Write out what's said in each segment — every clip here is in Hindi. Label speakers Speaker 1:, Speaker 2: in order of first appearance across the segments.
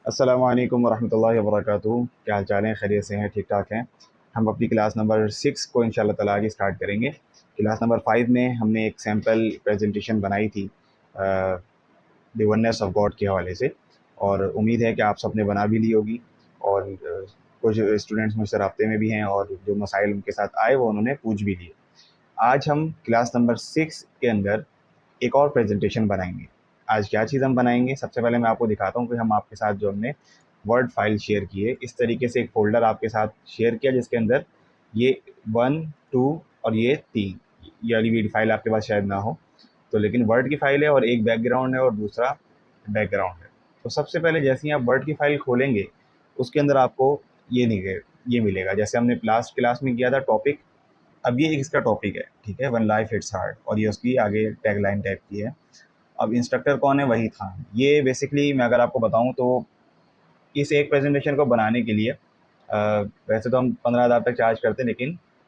Speaker 1: अस्सलामु अलैकुम वरहमतुल्लाहि वबरकातुहू। क्या हाल चाल हैं? खैरियत से हैं? ठीक ठाक हैं? हम अपनी क्लास नंबर 6 को इंशाल्लाह ताला आगे स्टार्ट करेंगे। क्लास नंबर 5 में हमने एक सैम्पल प्रेजेंटेशन बनाई थी द वननेस ऑफ गॉड के हवाले से, और उम्मीद है कि आप सब ने बना भी ली होगी। और कुछ स्टूडेंट्स मुझसे राब्ते में भी हैं और जो मसाइल उनके साथ आए वो उन्होंने पूछ भी लिए। आज हम क्लास नंबर 6 के अंदर एक और प्रेजेंटेशन बनाएंगे। आज क्या चीज़ हम बनाएंगे, सबसे पहले मैं आपको दिखाता हूँ कि हम आपके साथ जो हमने वर्ड फाइल शेयर की है, इस तरीके से एक फ़ोल्डर आपके साथ शेयर किया जिसके अंदर ये 1, 2 और ये 3, ये वाली वीडियो फाइल आपके पास शायद ना हो तो, लेकिन वर्ड की फ़ाइल है और एक बैकग्राउंड है और दूसरा बैकग्राउंड है। तो सबसे पहले जैसे ही आप वर्ड की फ़ाइल खोलेंगे उसके अंदर आपको ये मिलेगा जैसे हमने लास्ट क्लास में किया था टॉपिक। अब ये इसका टॉपिक है, ठीक है, वन लाइफ हिट्स हार्ड, और ये उसकी आगे टैगलाइन टाइप की है। अब इंस्ट्रक्टर कौन है? वही खान। ये बेसिकली मैं अगर आपको बताऊं तो इस एक प्रेजेंटेशन को बनाने के लिए वैसे तो हम 15,000 तक चार्ज करते हैं,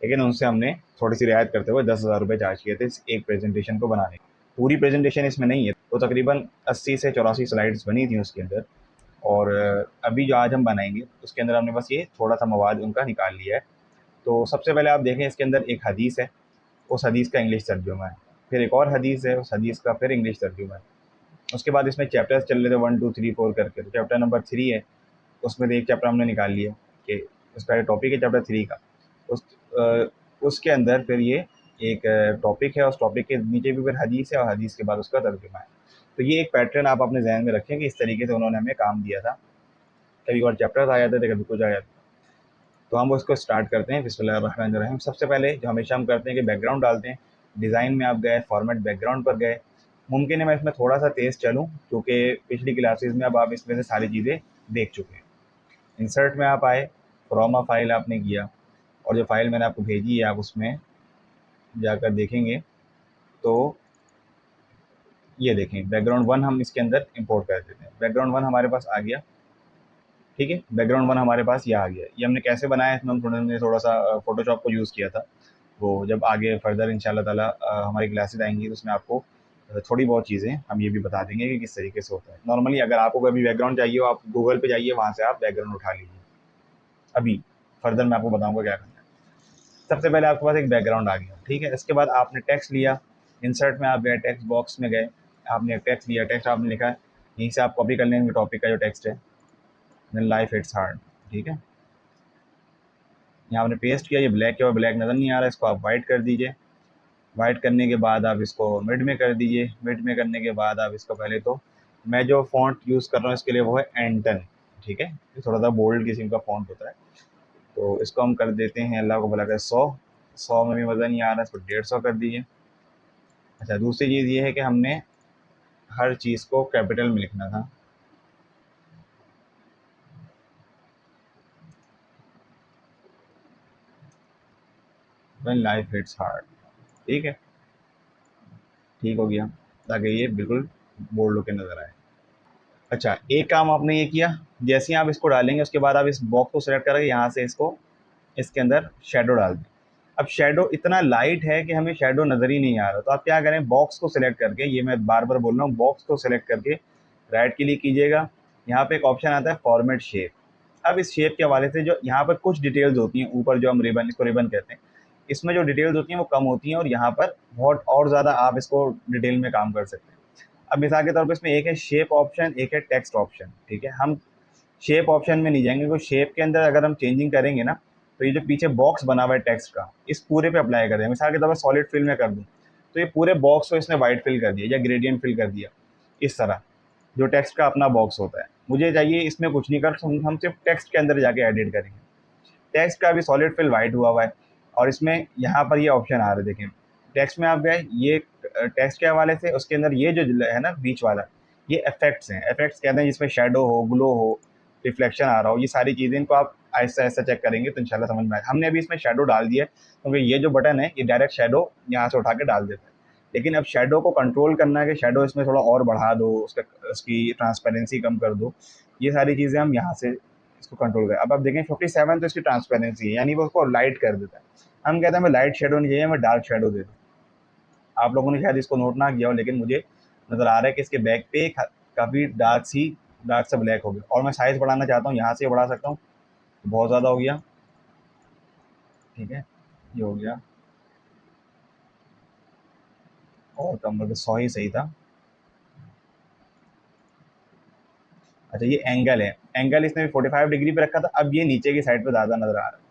Speaker 1: लेकिन उनसे हमने थोड़ी सी रियायत करते हुए 10,000 रुपये चार्ज किए थे इस एक प्रेजेंटेशन को बनाने। पूरी प्रेजेंटेशन इसमें नहीं है, तो तकरीबन 80 से 84 स्लाइड्स बनी थी उसके अंदर। और अभी जो आज हम बनाएंगे उसके अंदर हमने बस ये थोड़ा सा मवाद उनका निकाल लिया है। तो सबसे पहले आप देखें, इसके अंदर एक हदीस है, उस हदीस का इंग्लिश तर्जुमा है। फिर एक और हदीस है, उस हदीस का फिर इंग्लिश तर्जुमा है। उसके बाद इसमें चैप्टर्स चल रहे थे 1, 2, 3, 4 करके। तो चैप्टर नंबर 3 है, उसमें से एक चैप्टर हमने निकाल लिया कि उसका टॉपिक है चैप्टर 3 का। उस उसके अंदर फिर ये एक टॉपिक है, उस टॉपिक के नीचे भी फिर हदीस है और हदीस के बाद उसका तर्जुमा है। तो ये एक पैटर्न आप अपने जहन में रखें कि इस तरीके से उन्होंने हमें काम दिया था। कभी और चैप्टर्स आ जाते थे, कभी कुछ आ जाता। तो हम उसको स्टार्ट करते हैं। बिस्मिल्लाहिर्रहमानिर्रहीम। सबसे पहले जो हमेशा हम करते हैं कि बैकग्राउंड डालते हैं। डिज़ाइन में आप गए, फॉर्मेट बैकग्राउंड पर गए। मुमकिन है मैं इसमें थोड़ा सा तेज़ चलूँ क्योंकि पिछली क्लासेस में अब आप इसमें से सारी चीज़ें देख चुके हैं। इंसर्ट में आप आए, फ्रॉम अ फाइल आपने किया, और जो फाइल मैंने आपको भेजी है आप उसमें जाकर देखेंगे तो ये देखें बैकग्राउंड 1 हम इसके अंदर इंपोर्ट कर देते हैं। बैकग्राउंड 1 हमारे पास आ गया, ठीक है। बैकग्राउंड 1 हमारे पास ये आ गया। ये हमने कैसे बनाया है, इसमें हमने थोड़ा सा फ़ोटोशॉप को यूज़ किया था। वो जब आगे फर्दर इंशाल्लाह ताला हमारी क्लासेस आएंगी तो उसमें आपको थोड़ी बहुत चीज़ें हम ये भी बता देंगे कि किस तरीके से होता है। नॉर्मली अगर आपको कभी बैकग्राउंड चाहिए हो, आप गूगल पे जाइए, वहाँ से आप बैकग्राउंड उठा लीजिए। अभी फर्दर मैं आपको बताऊँगा क्या करना है। सबसे पहले आपके पास एक बैकग्राउंड आ गया, ठीक है। इसके बाद आपने टेक्स्ट लिया, इंसर्ट में आप गए, टेक्स्ट बॉक्स में गए, आपने टेक्स्ट लिया, टेक्स्ट आपने लिखा है। यहीं से आप कॉपी कर लेंगे टॉपिक का जो टेक्स्ट है, व्हेन लाइफ हिट्स हार्ड, ठीक है। यहाँ आपने पेस्ट किया, ये ब्लैक है और ब्लैक नज़र नहीं आ रहा, इसको आप वाइट कर दीजिए। वाइट करने के बाद आप इसको मिड में कर दीजिए। मिड में करने के बाद आप इसको पहले तो मैं जो फ़ॉन्ट यूज़ कर रहा हूँ इसके लिए वो है एंटन, ठीक है। ये थोड़ा सा बोल्ड किस्म का फ़ॉन्ट होता है, तो इसको हम कर देते हैं, अल्लाह को भला कर 100 में भी मज़ा नहीं आ रहा, इसको 150 कर दीजिए। अच्छा, दूसरी चीज़ ये है कि हमने हर चीज़ को कैपिटल में लिखना था। व्हेन लाइफ हिट्स हार्ड, ठीक है, ठीक हो गया, ताकि ये बिल्कुल बोल्ड होकर नज़र आए। अच्छा, एक काम आपने ये किया, जैसे ही आप इसको डालेंगे उसके बाद आप इस बॉक्स को सेलेक्ट करके यहाँ से इसको इसके अंदर शेडो डाल दें। अब शेडो इतना लाइट है कि हमें शेडो नज़र ही नहीं आ रहा, तो आप क्या करें, बॉक्स को सिलेक्ट करके, ये मैं बार बार बोल रहा हूँ, बॉक्स को सिलेक्ट करके राइट क्लिक कीजिएगा। यहाँ पे एक ऑप्शन आता है फॉर्मेट शेप। अब इस शेप के हवाले से जो यहाँ पर कुछ डिटेल्स होती हैं, ऊपर जो हम रिबन, इसको रिबन कहते हैं, इसमें जो डिटेल्स होती हैं वो कम होती हैं, और यहाँ पर बहुत और ज़्यादा आप इसको डिटेल में काम कर सकते हैं। अब मिसाल के तौर पर इसमें एक है शेप ऑप्शन, एक है टेक्स्ट ऑप्शन, ठीक है। हम शेप ऑप्शन में नहीं जाएंगे क्योंकि शेप के अंदर अगर हम चेंजिंग करेंगे ना, तो ये जो पीछे बॉक्स बना हुआ है टेक्स्ट का, इस पूरे पे अप्लाई करें। मिसाल के तौर पर सॉलिड फिल में कर दूँ तो ये पूरे बॉक्स को इसने वाइट फिल कर दिया या ग्रेडियंट फिल कर दिया, इस तरह जो टेक्स्ट का अपना बॉक्स होता है। मुझे चाहिए इसमें कुछ नहीं कर, हम सिर्फ टेक्स्ट के अंदर जाके एडिट करेंगे। टेक्स्ट का भी सॉलिड फिल वाइट हुआ हुआ है, और इसमें यहाँ पर ये ऑप्शन आ रहे हैं, देखें। टेक्स्ट में आप गए, ये टेक्स्ट के हवाले से उसके अंदर ये जो है ना बीच वाला, ये इफेक्ट्स हैं। इफेक्ट्स कहते हैं जिसमें शेडो हो, ग्लो हो, रिफ्लेक्शन आ रहा हो, ये सारी चीज़ें, इनको आप आहिस्ता आहिस्ता चेक करेंगे तो इंशाल्लाह समझ में आए। हमने अभी इसमें शेडो डाल दिया है क्योंकि ये जो बटन है ये डायरेक्ट शेडो यहाँ से उठा के डाल देता है। लेकिन अब शेडो को कंट्रोल करना है कि शेडो इसमें थोड़ा और बढ़ा दो, उसकी ट्रांसपेरेंसी कम कर दो, ये सारी चीज़ें हम यहाँ से इसको कंट्रोल करें। अब आप देखें 57 तो इसकी ट्रांसपेरेंसी है, यानी वो उसको लाइट कर देता है। हम कहते हैं हमें लाइट शेडो नहीं चाहिए, हमें डार्क शेडो दे दो। आप लोगों ने शायद इसको नोट ना किया हो, लेकिन मुझे नज़र आ रहा है कि इसके बैक पे काफ़ी डार्क सी डार्क से ब्लैक हो गया। और मैं साइज़ बढ़ाना चाहता हूँ, यहाँ से बढ़ा सकता हूँ, बहुत ज़्यादा हो गया, ठीक है, ये हो गया, और कम करके 100 ही सही था। अच्छा ये एंगल है, एंगल इसने भी 45 डिग्री पे रखा था, अब ये नीचे की साइड पे ज़्यादा नज़र आ रहा है,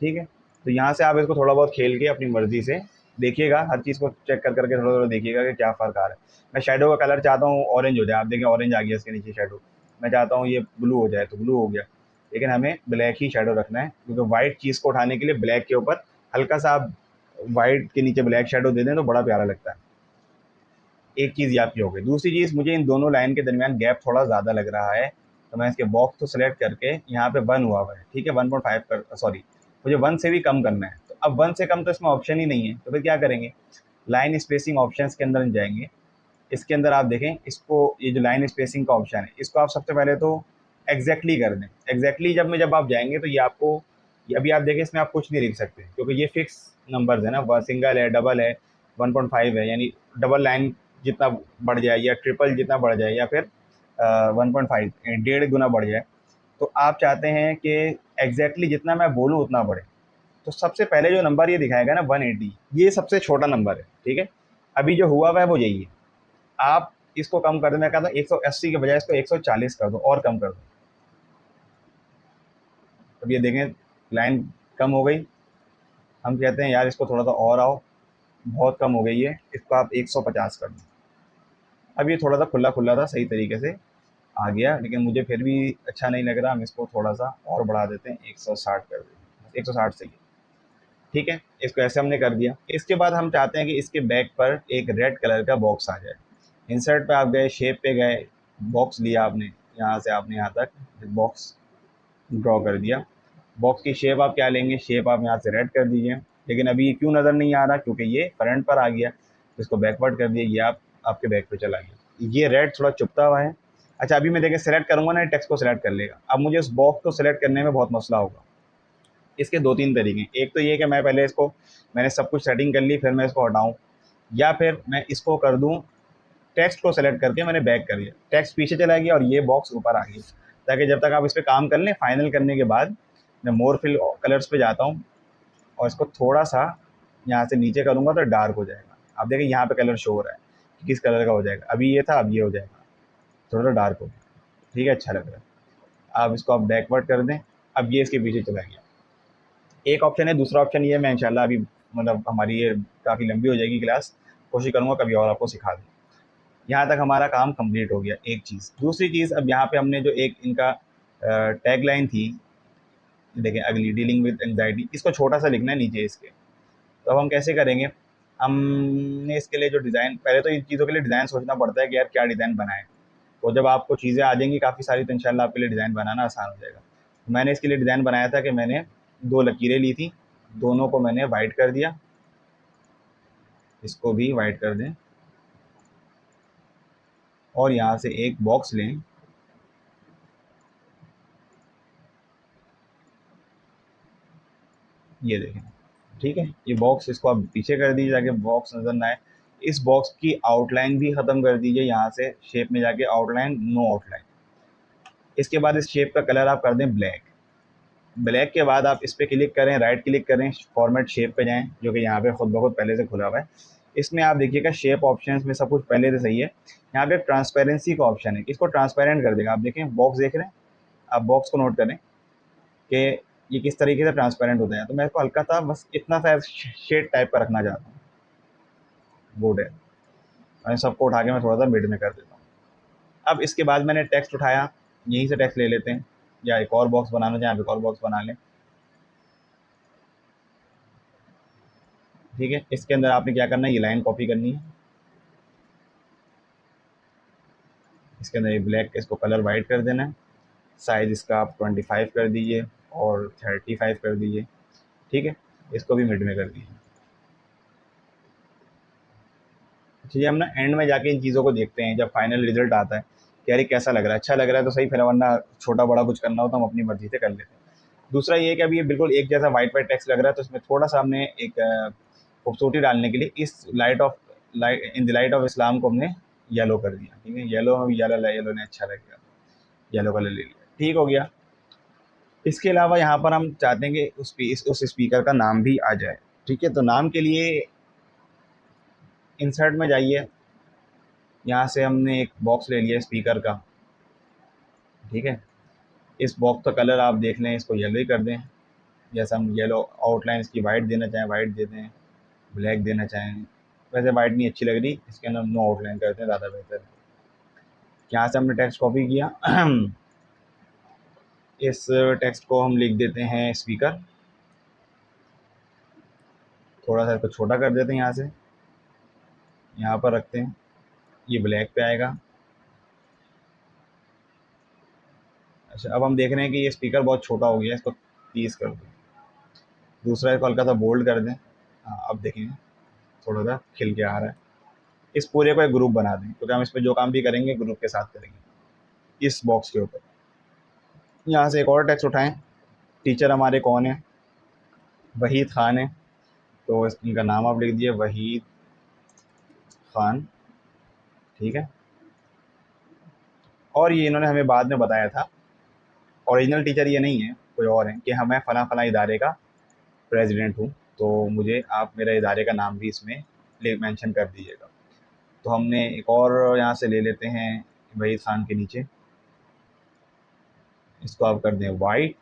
Speaker 1: ठीक है। तो यहाँ से आप इसको थोड़ा बहुत खेल के अपनी मर्ज़ी से देखिएगा, हर चीज़ को चेक कर करके थोड़ा थोड़ा देखिएगा कि क्या फ़र्क आ रहा है। मैं शेडो का कलर चाहता हूँ ऑरेंज हो जाए, आप देखें ऑरेंज आ गया इसके नीचे शेडो। मैं चाहता हूँ ये ब्लू हो जाए तो ब्लू हो गया, लेकिन हमें ब्लैक ही शेडो रखना है, क्योंकि वाइट चीज़ को उठाने के लिए ब्लैक के ऊपर हल्का सा आप वाइट के नीचे ब्लैक शेडो दे दें तो बड़ा प्यारा लगता है। एक चीज़ ये आपकी हो गई। दूसरी चीज़, मुझे इन दोनों लाइन के दरमियान गैप थोड़ा ज़्यादा लग रहा है, तो मैं इसके बॉक्स को सेलेक्ट करके यहाँ पे 1 हुआ हुआ है, ठीक है, 1.5 कर, सॉरी मुझे 1 से भी कम करना है। तो अब 1 से कम तो इसमें ऑप्शन ही नहीं है, तो फिर क्या करेंगे, लाइन स्पेसिंग ऑप्शंस के अंदर जाएंगे। इसके अंदर आप देखें, इसको ये जो लाइन स्पेसिंग का ऑप्शन है, इसको आप सबसे पहले तो एग्जैक्टली कर दें। एग्जैक्टली जब आप जाएंगे तो ये आपको, ये अभी आप देखें इसमें आप कुछ नहीं लिख सकते, क्योंकि ये फिक्स नंबर्स है ना, सिंगल है, डबल है, 1.5 है, यानी डबल लाइन जितना बढ़ जाए या ट्रिपल जितना बढ़ जाए या फिर 1.5 डेढ़ गुना बढ़ जाए, तो आप चाहते हैं कि एग्जैक्टली जितना मैं बोलूँ उतना बढ़े। तो सबसे पहले जो नंबर ये दिखाएगा ना 180, ये सबसे छोटा नंबर है, ठीक है। अभी जो हुआ हुआ है वो यही है। आप इसको कम कर दो, मैं कहता हूँ 180 के बजाय इसको 140 कर दो और कम कर दो। अब ये देखें लाइन कम हो गई, हम कहते हैं यार इसको थोड़ा सा और आओ, बहुत कम हो गई है, इसको आप 150 कर दो। अब ये थोड़ा सा खुला खुला था, सही तरीके से आ गया, लेकिन मुझे फिर भी अच्छा नहीं लग रहा, हम इसको थोड़ा सा और बढ़ा देते हैं, 160 कर देते हैं, 160 सही है, ठीक है। इसको ऐसे हमने कर दिया। इसके बाद हम चाहते हैं कि इसके बैक पर एक रेड कलर का बॉक्स आ जाए। इंसर्ट पे आप गए, शेप पे गए, बॉक्स लिया आपने, यहाँ से आपने यहाँ तक बॉक्स ड्रॉ कर दिया। बॉक्स की शेप आप क्या लेंगे, शेप आप यहाँ से रेड कर दीजिए, लेकिन अभी ये क्यों नज़र नहीं आ रहा, क्योंकि ये फ्रंट पर आ गया, तो इसको बैकवर्ड कर दिया, ये आपके बैक पे चला गया, ये रेड थोड़ा चुभता हुआ है। अच्छा अभी मैं देखिए सेलेक्ट करूँगा ना, टेक्स्ट को सेलेक्ट कर लेगा। अब मुझे उस बॉक्स को सेलेक्ट करने में बहुत मसला होगा। इसके दो तीन तरीके हैं, एक तो ये कि मैं पहले इसको, मैंने सब कुछ सेटिंग कर ली, फिर मैं इसको हटाऊँ, या फिर मैं इसको कर दूँ, टेक्स्ट को सेलेक्ट करके मैंने बैक कर दिया, टेक्स्ट पीछे चला गया और ये बॉक्स ऊपर आ गया, ताकि जब तक आप इस पर काम कर लें, फाइनल करने के बाद मैं मोर फिल कलर्स पे जाता हूँ और इसको थोड़ा सा यहाँ से नीचे करूँगा तो डार्क हो जाएगा। आप देखिए यहाँ पे कलर शो हो रहा है कि किस कलर का हो जाएगा, अभी ये था, अब ये हो जाएगा, थोड़ा सा डार्क हो गया, ठीक है, अच्छा लग रहा है। आप इसको आप बैकवर्ड कर दें, अब ये इसके पीछे चला गया। एक ऑप्शन है, दूसरा ऑप्शन ये है, मैं इंशाल्लाह अभी मतलब हमारी ये काफ़ी लंबी हो जाएगी क्लास, कोशिश करूँगा कभी और आपको सिखा दूँ। यहाँ तक हमारा काम कंप्लीट हो गया, एक चीज़। दूसरी चीज़, अब यहाँ पे हमने जो एक इनका टैग लाइन थी, देखें अगली, डीलिंग विद एंग्जाइटी, इसको छोटा सा लिखना है नीचे इसके। तो अब हम कैसे करेंगे, हमने इसके लिए जो डिज़ाइन, पहले तो इन चीज़ों के लिए डिज़ाइन सोचना पड़ता है कि यार क्या डिज़ाइन बनाएं। तो जब आपको चीज़ें आ जाएंगी काफ़ी सारी, तो इंशाल्लाह आपके लिए डिज़ाइन बनाना आसान हो जाएगा। तो मैंने इसके लिए डिज़ाइन बनाया था कि मैंने दो लकीरें ली थी, दोनों को मैंने वाइट कर दिया, इसको भी वाइट कर दें, और यहाँ से एक बॉक्स लें, ये देखें, ठीक है, ये बॉक्स, इसको आप पीछे कर दीजिए ताकि बॉक्स नज़र ना आए। इस बॉक्स की आउटलाइन भी ख़त्म कर दीजिए, यहाँ से शेप में जाके आउटलाइन, नो आउटलाइन। इसके बाद इस शेप का कलर आप कर दें ब्लैक। ब्लैक के बाद आप इस पर क्लिक करें, राइट क्लिक करें, फॉर्मेट शेप पे जाएं, जो कि यहाँ पे खुद ब खुद पहले से खुला हुआ है। इसमें आप देखिएगा शेप ऑप्शंस में सब कुछ पहले से सही है। यहाँ पे ट्रांसपेरेंसी का ऑप्शन है, इसको ट्रांसपेरेंट कर देगा। आप देखें बॉक्स देख रहे हैं, आप बॉक्स को नोट करें कि ये किस तरीके से ट्रांसपेरेंट होता है। तो मैं इसको हल्का सा बस इतना सा शेड टाइप का रखना चाहता हूँ, गुड है। मैं सबको उठा के मैं थोड़ा सा मिड में कर देता हूँ। अब इसके बाद मैंने टेक्स्ट उठाया, यहीं से टेक्स्ट ले लेते हैं, या एक और बॉक्स बनाना चाहें आप एक और बॉक्स बना लें, ठीक है। इसके अंदर आपने क्या करना है, ये लाइन कॉपी करनी है, इसके अंदर ये ब्लैक, इसको कलर वाइट कर देना है, साइज़ इसका आप 25 कर दीजिए और 35 कर दीजिए, ठीक है। इसको भी मिड में कर दीजिए। चलिए हम ना एंड में जाके इन चीज़ों को देखते हैं, जब फाइनल रिजल्ट आता है कि यार ये कैसा लग रहा है, अच्छा लग रहा है तो सही, फिर वरना छोटा बड़ा कुछ करना हो तो हम अपनी मर्ज़ी से कर लेते हैं। दूसरा ये है कि अभी ये बिल्कुल एक जैसा वाइट वाइट टेक्स्ट लग रहा है, तो इसमें थोड़ा सा हमने एक खूबसूरती डालने के लिए इस light of in the light of Islam को हमने येलो कर दिया, ठीक है, येलो येलो ने अच्छा लगेगा, येलो कलर ले लिया, ठीक हो गया। इसके अलावा यहाँ पर हम चाहते हैं कि उस स्पीकर का नाम भी आ जाए, ठीक है। तो नाम के लिए इंसर्ट में जाइए, यहाँ से हमने एक बॉक्स ले लिया स्पीकर का, ठीक है। इस बॉक्स का कलर आप देख लें, इसको येलो ही कर दें, जैसा हम येलो आउटलाइन इसकी वाइट देना चाहें वाइट दे दें, ब्लैक देना चाहें, वैसे वाइट नहीं अच्छी लग रही, इसके अंदर नो आउटलाइन करते हैं, ज़्यादा बेहतर है। यहाँ से हमने टेक्स्ट कॉपी किया इस टेक्स्ट को हम लिख देते हैं स्पीकर, थोड़ा सा इसको छोटा कर देते हैं, यहाँ से यहाँ पर रखते हैं, ये ब्लैक पे आएगा। अच्छा, अब हम देख रहे हैं कि ये स्पीकर बहुत छोटा हो गया, इसको 30 कर दें, दूसरा इसको हल्का सा बोल्ड कर दें। हाँ, अब देखेंगे थोड़ा सा खिल के आ रहा है। इस पूरे को एक ग्रुप बना दें, क्योंकि हम इस पर जो काम भी करेंगे ग्रुप के साथ करेंगे। इस बॉक्स के ऊपर यहाँ से एक और टेक्स्ट उठाएं, टीचर हमारे कौन है, वहीद ख़ान है, तो इनका नाम आप लिख दिए वहीद ख़ान, ठीक है। और ये इन्होंने हमें बाद में बताया था, ओरिजिनल टीचर ये नहीं है, कोई और है, कि मैं फ़लाँ फ़लाँ इदारे का प्रेसिडेंट हूँ, तो मुझे आप मेरा इदारे का नाम भी इसमें मेंशन कर दीजिएगा। तो हमने एक और यहाँ से ले लेते हैं वहीद ख़ान के नीचे, इसको आप कर दें वाइट,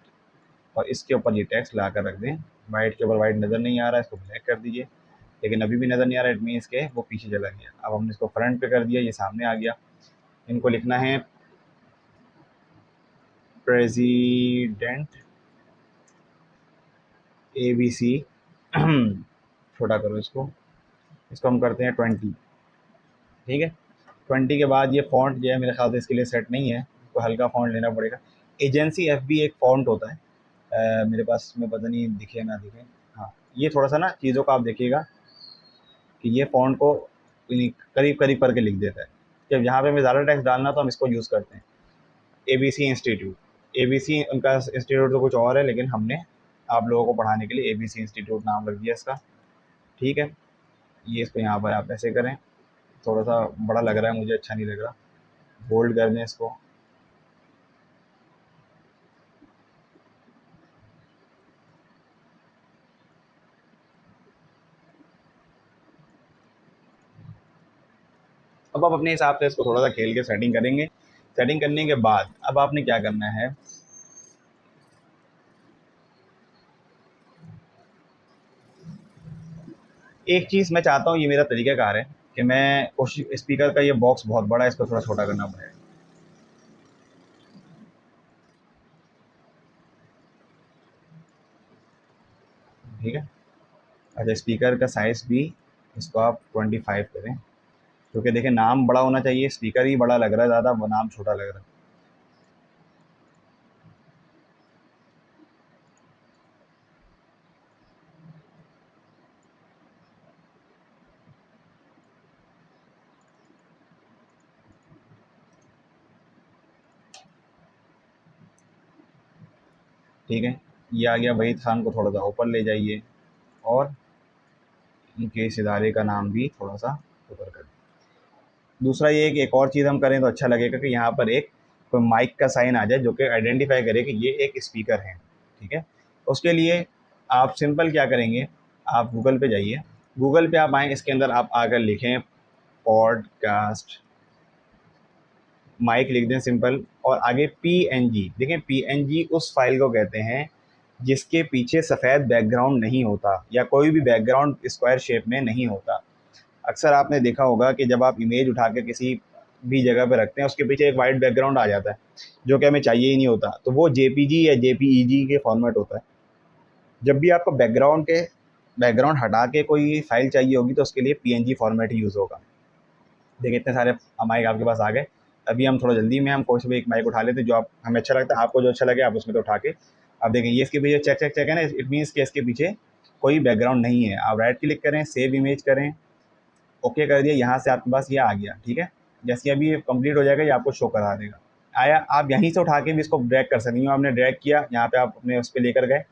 Speaker 1: और इसके ऊपर ये टेक्स्ट ला कर रख दें। वाइट के ऊपर वाइट नज़र नहीं आ रहा है, इसको ब्लैक कर दीजिए, लेकिन अभी भी नज़र नहीं आ रहा है, इट मीन्स के वो पीछे चला गया। अब हमने इसको फ्रंट पे कर दिया, ये सामने आ गया। इनको लिखना है प्रेसिडेंट ABC छोटा करो इसको, इसको हम करते हैं 20, ठीक है। 20 के बाद ये फ़ॉन्ट जो है मेरे ख्याल से इसके लिए सेट नहीं है, इसको हल्का फ़ॉन्ट लेना पड़ेगा। एजेंसी FB एक फ़ॉन्ट होता है, मेरे पास में पता नहीं दिखे ना दिखे, हाँ, ये थोड़ा सा ना चीज़ों का आप देखिएगा कि ये फ़ॉन्ट को करीब करीब करके लिख देता है। जब यहाँ पे हमें ज़्यादा टेक्स्ट डालना तो हम इसको यूज़ करते हैं ABC इंस्टीट्यूट। ABC उनका इंस्टीट्यूट तो कुछ और है, लेकिन हमने आप लोगों को पढ़ाने के लिए ABC इंस्टीट्यूट नाम रख दिया इसका, ठीक है। ये इसको यहाँ पर आप ऐसे करें, थोड़ा सा बड़ा लग रहा है मुझे, अच्छा नहीं लग रहा, बोल्ड कर दें इसको। अब आप अपने हिसाब से इसको थोड़ा सा खेल के सेटिंग करेंगे। सेटिंग करने के बाद अब आपने क्या करना है, एक चीज़ मैं चाहता हूँ, ये मेरा तरीक़ाकार है कि मैं कोशिश, स्पीकर का ये बॉक्स बहुत बड़ा है, इसको थोड़ा छोटा करना पड़ेगा, ठीक है। अच्छा, स्पीकर का साइज़ भी इसको आप 25 करें, क्योंकि देखिए नाम बड़ा होना चाहिए, स्पीकर ही बड़ा लग रहा है ज़्यादा, वो नाम छोटा लग रहा है। ठीक है, ये आ गया। वहीद ख़ान को थोड़ा सा ऊपर ले जाइए, और इनके इस इदारे का नाम भी थोड़ा सा ऊपर कर दीजिए। दूसरा ये है कि एक और चीज़ हम करें तो अच्छा लगेगा कि यहाँ पर एक कोई माइक का साइन आ जाए, जो कि आइडेंटिफाई करे कि ये एक स्पीकर है, ठीक है। उसके लिए आप सिंपल क्या करेंगे, आप गूगल पे जाइए, गूगल पे आप आएँ, इसके अंदर आप आकर लिखें पॉडकास्ट, माइक लिख दें सिंपल, और आगे PNG। देखें, PNG उस फाइल को कहते हैं जिसके पीछे सफ़ेद बैकग्राउंड नहीं होता, या कोई भी बैकग्राउंड स्क्वायर शेप में नहीं होता। अक्सर आपने देखा होगा कि जब आप इमेज उठा के किसी भी जगह पे रखते हैं, उसके पीछे एक वाइट बैकग्राउंड आ जाता है, जो कि हमें चाहिए ही नहीं होता, तो वो JPG या JPEG के फॉर्मेट होता है। जब भी आपको बैकग्राउंड हटा के कोई फाइल चाहिए होगी, तो उसके लिए PNG फॉर्मेट ही यूज़ होगा। देखिए, इतने सारे माइक आपके पास आ गए। अभी हम थोड़ा जल्दी में, हम कोई से भी एक माइक उठा लेते हैं जो आप, हमें अच्छा लगता है, आपको जो अच्छा लगे आप उसमें तो उठा के आप देखें। ये इसके पीछे चेक चेक चेक है ना, इट मीन्स कि इसके पीछे कोई बैकग्राउंड नहीं है। आप राइट क्लिक करें, सेव इमेज करें, ओके कर दिया, यहाँ से आपके पास ये आ गया, ठीक है। जैसे अभी ये कंप्लीट हो जाएगा, ये आपको शो करा देगा। आया, आप यहीं से उठा के भी इसको ड्रैग कर सकते हैं। आपने ड्रैग किया, यहाँ पे आप अपने उस पर लेकर गए,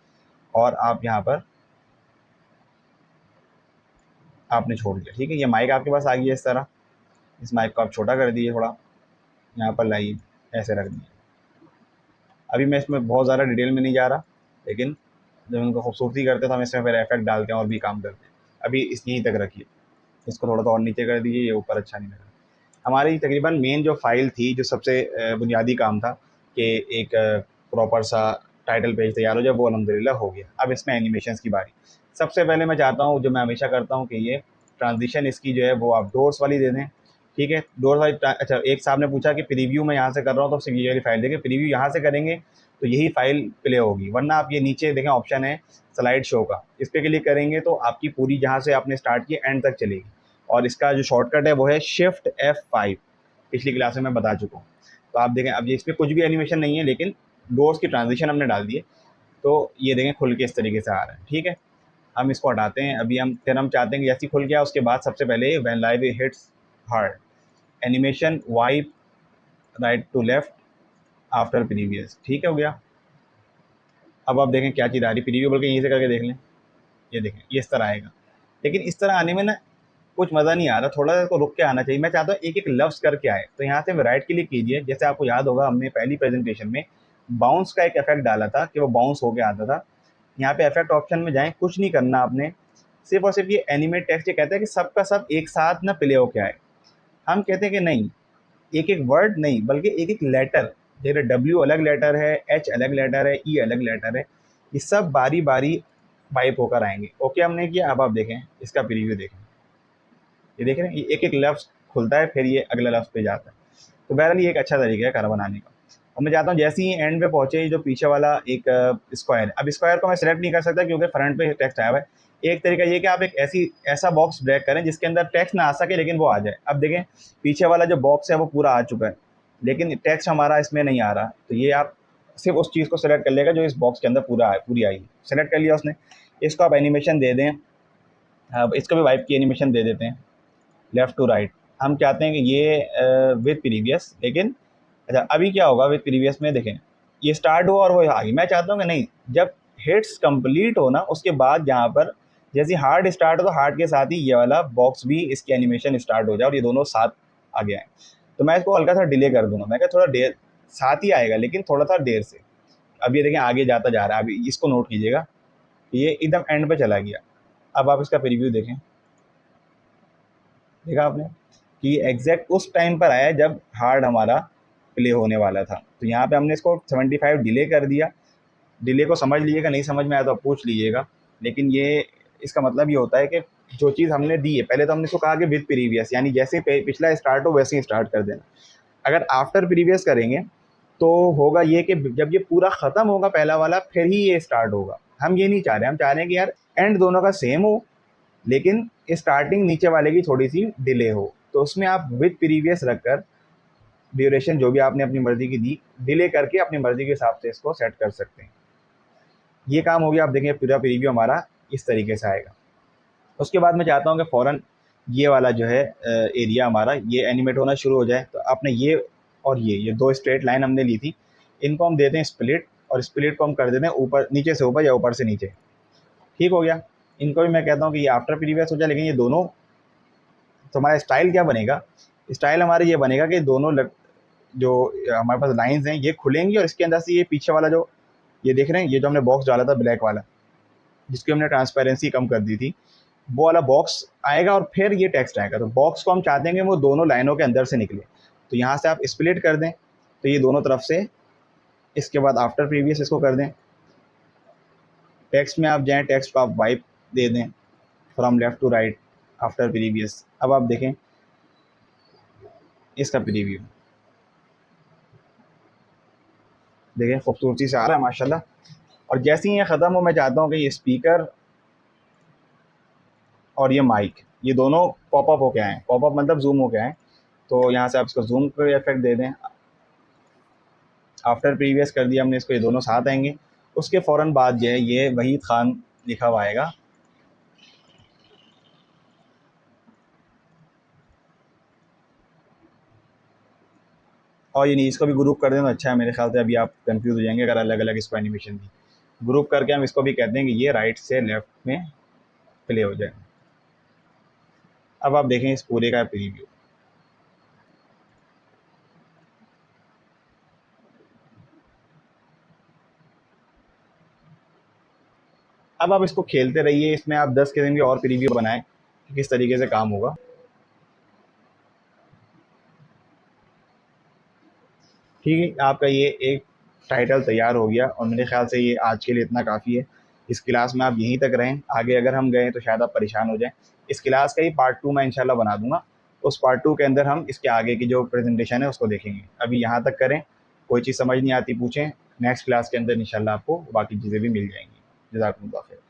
Speaker 1: और आप यहाँ पर आपने छोड़ दिया, ठीक है। ये माइक आपके पास आ गया इस तरह। इस माइक को आप छोटा कर दीजिए, थोड़ा यहाँ पर लाइए, ऐसे रख दिए। अभी मैं इसमें बहुत ज़्यादा डिटेल में नहीं जा रहा, लेकिन जब उनको खूबसूरती करते हैं तो हम इसमें फिर इफेक्ट डालते हैं और भी काम करते हैं। अभी इस यहीं तक रखिए, इसको थोड़ा सा और नीचे कर दीजिए, ये ऊपर अच्छा नहीं लग रहा। हमारी तकरीबन मेन जो फाइल थी, जो सबसे बुनियादी काम था कि एक प्रॉपर सा टाइटल पेज तैयार हो जाए, वो अल्हम्दुलिल्लाह हो गया। अब इसमें एनिमेशंस की बारी। सबसे पहले मैं चाहता हूँ, जो मैं हमेशा करता हूँ, कि ये ट्रांजिशन इसकी जो है वो आप डोर्स वाली दे दें। ठीक है, डोर्स वाली अच्छा, एक साहब ने पूछा कि प्रीव्यू मैं यहाँ से कर रहा हूँ तो सिर्फ ये वाली फाइल देखें, प्रीव्यू यहाँ से करेंगे तो यही फाइल प्ले होगी, वरना आप ये नीचे देखें ऑप्शन है स्लाइड शो का, इस पर क्लिक करेंगे तो आपकी पूरी जहाँ से आपने स्टार्ट की एंड तक चलेगी। और इसका जो शॉर्टकट है वो है शिफ्ट F5, पिछली क्लास में मैं बता चुका हूँ। तो आप देखें, अब ये इस पर कुछ भी एनिमेशन नहीं है, लेकिन डोर्स की ट्रांजिशन हमने डाल दी है, तो ये देखें खुल के इस तरीके से आ रहा है। ठीक है, हम इसको हटाते हैं। अभी हम चाहते हैं कि जैसे खुल गया उसके बाद सबसे पहले when live hits hard, animation wipe right to left after previous. ठीक है, हो गया। अब आप देखें क्या चीज़ आ रही, प्रीव्यू बोल के यहीं से करके देख लें, ये देखें ये इस तरह आएगा। लेकिन इस तरह आने में ना कुछ मज़ा नहीं आ रहा, थोड़ा सा इसको रुक के आना चाहिए। मैं चाहता हूँ एक एक लफ्ज़ करके आए, तो यहाँ से राइट क्लिक कीजिए। जैसे आपको याद होगा हमने पहली प्रेजेंटेशन में बाउंस का एक इफेक्ट डाला था कि वो बाउंस होके आता था। यहाँ पे इफेक्ट ऑप्शन में जाएं, कुछ नहीं करना आपने, सिर्फ और सिर्फ ये एनिमेट टेक्स्ट ये कहता है कि सबका सब एक साथ ना प्ले होके आए। हम कहते हैं कि नहीं, एक एक वर्ड नहीं, बल्कि एक एक लेटर, जैसे W अलग लेटर है, H अलग लेटर है, E अलग लेटर है, ये सब बारी बारी वाइप होकर आएंगे। ओके, हमने किया। अब आप देखें इसका प्रीव्यू देखें, ये देख रहे हैं, ये एक एक लफ्ज़ खुलता है, फिर ये अगला लफ्ज़ पे जाता है। तो बहरहाल ये एक अच्छा तरीका है खाना बनाने का। और मैं चाहता हूँ जैसे ही एंड पे पहुँचे, जो पीछे वाला एक स्क्वायर, अब स्क्वायर को मैं सेलेक्ट नहीं कर सकता क्योंकि फ्रंट पे टेक्स्ट आया हुआ है। एक तरीका ये कि आप एक ऐसा बॉक्स ब्रेक करें जिसके अंदर टेक्स्ट ना आ सके लेकिन वो आ जाए। अब देखें पीछे वाला जो बॉक्स है वो पूरा आ चुका है, लेकिन टेक्स्ट हमारा इसमें नहीं आ रहा। तो ये आप सिर्फ उस चीज़ को सेलेक्ट कर लेगा जो इस बॉक्स के अंदर पूरी आई। सेलेक्ट कर लिया उसने, इसको आप एनिमेशन दे दें। अब इसको भी वाइप की एनिमेशन दे देते हैं, लेफ़्ट टू राइट। हम चाहते हैं कि ये विद प्रीवियस, लेकिन अच्छा अभी क्या होगा विद प्रीवियस में, देखें ये स्टार्ट हुआ और वो आ गई। मैं चाहता हूँ कि नहीं, जब हिट्स कंप्लीट हो ना उसके बाद यहाँ पर जैसे हार्ड स्टार्ट हो तो हार्ड के साथ ही ये वाला बॉक्स भी इसकी एनिमेशन स्टार्ट हो जाए और ये दोनों साथ आ गया है। तो मैं इसको हल्का सा डिले कर दूंगा, मैं क्या थोड़ा देर साथ ही आएगा लेकिन थोड़ा सा देर से। अब ये देखें आगे जाता जा रहा है, अभी इसको नोट कीजिएगा, ये एकदम एंड पे चला गया। अब आप इसका प्रीव्यू देखें, देखा आपने कि एग्जैक्ट उस टाइम पर आया जब हार्ड हमारा प्ले होने वाला था। तो यहाँ पे हमने इसको 75 डिले कर दिया। डिले को समझ लीजिएगा, नहीं समझ में आया तो आप पूछ लीजिएगा। लेकिन ये इसका मतलब ये होता है कि जो चीज़ हमने दी है, पहले तो हमने इसको कहा कि विद प्रीवियस, यानी जैसे पिछला स्टार्ट हो वैसे ही स्टार्ट कर देना। अगर आफ्टर प्रीवियस करेंगे तो होगा ये कि जब ये पूरा ख़त्म होगा पहला वाला फिर ही ये स्टार्ट होगा। हम ये नहीं चाह रहे, हम चाह रहे हैं कि यार एंड दोनों का सेम हो, लेकिन स्टार्टिंग नीचे वाले की थोड़ी सी डिले हो। तो उसमें आप विद प्रीवियस रखकर ड्यूरेशन जो भी आपने अपनी मर्ज़ी की दी, डिले करके अपनी मर्ज़ी के हिसाब से इसको सेट कर सकते हैं। ये काम हो गया। आप देखें पूरा प्रीव्यू हमारा इस तरीके से आएगा। उसके बाद मैं चाहता हूँ कि फ़ौरन ये वाला जो है एरिया हमारा ये एनिमेट होना शुरू हो जाए। तो आपने ये और ये दो स्ट्रेट लाइन हमने ली थी, इनको हम देते हैं स्प्लिट, और स्प्लिट को हम कर देते हैं ऊपर नीचे से ऊपर या ऊपर से नीचे। ठीक हो गया। इनको भी मैं कहता हूँ कि ये आफ्टर प्रीवियस हो जाए, लेकिन ये दोनों, तो हमारा स्टाइल क्या बनेगा, स्टाइल हमारा ये बनेगा कि दोनों जो हमारे पास लाइंस हैं ये खुलेंगी और इसके अंदर से ये पीछे वाला जो ये देख रहे हैं, ये जो हमने बॉक्स डाला था ब्लैक वाला जिसकी हमने ट्रांसपेरेंसी कम कर दी थी, वो वाला बॉक्स आएगा और फिर ये टेक्स्ट आएगा। तो बॉक्स को हम चाहते हैं कि वो दोनों लाइनों के अंदर से निकले। तो यहाँ से आप स्प्लिट कर दें तो ये दोनों तरफ से, इसके बाद आफ्टर प्रीवियस इसको कर दें। टेक्स्ट में आप जाएँ, टेक्स्ट को आप वाइप दे दें from left to right after previous. अब आप देखें इसका प्रीव्यू, देखें खूबसूरती से आ रहा है माशाल्लाह। और जैसे ही ये ख़त्म हो, मैं चाहता हूँ कि ये स्पीकर और ये माइक ये दोनों पॉपअप होके आएँ। पॉपअप मतलब जूम होके आएँ। तो यहाँ से आप इसको जूम का इफेक्ट दे दें। आफ्टर प्रीवियस कर दिया हमने इसको, ये दोनों साथ आएंगे। उसके फ़ौरन बाद जो है ये वहीद खान लिखा हुआ आएगा। और ये नहीं, इसको भी ग्रुप कर दें तो अच्छा है मेरे ख्याल से। अभी आप कंफ्यूज हो जाएंगे अगर अलग अलग इसको एनिमेशन दी। ग्रुप करके हम इसको भी कहते हैं कि ये राइट से लेफ़्ट में प्ले हो जाए। अब आप देखें इस पूरे का प्रीव्यू, अब आप इसको खेलते रहिए, इसमें आप 10 किस्म की और प्रीव्यू बनाएं कि किस तरीके से काम होगा। ठीक है, आपका ये एक टाइटल तैयार हो गया और मेरे ख्याल से ये आज के लिए इतना काफ़ी है। इस क्लास में आप यहीं तक रहें, आगे अगर हम गए तो शायद आप परेशान हो जाएं। इस क्लास का ही पार्ट 2 मैं इंशाल्लाह बना दूंगा। उस पार्ट 2 के अंदर हम इसके आगे की जो प्रेजेंटेशन है उसको देखेंगे। अभी यहाँ तक करें, कोई चीज़ समझ नहीं आती पूछें, नेक्स्ट क्लास के अंदर इंशाल्लाह आपको बाकी चीज़ें भी मिल जाएंगी। जज़ाकुमुल्लाह खैर।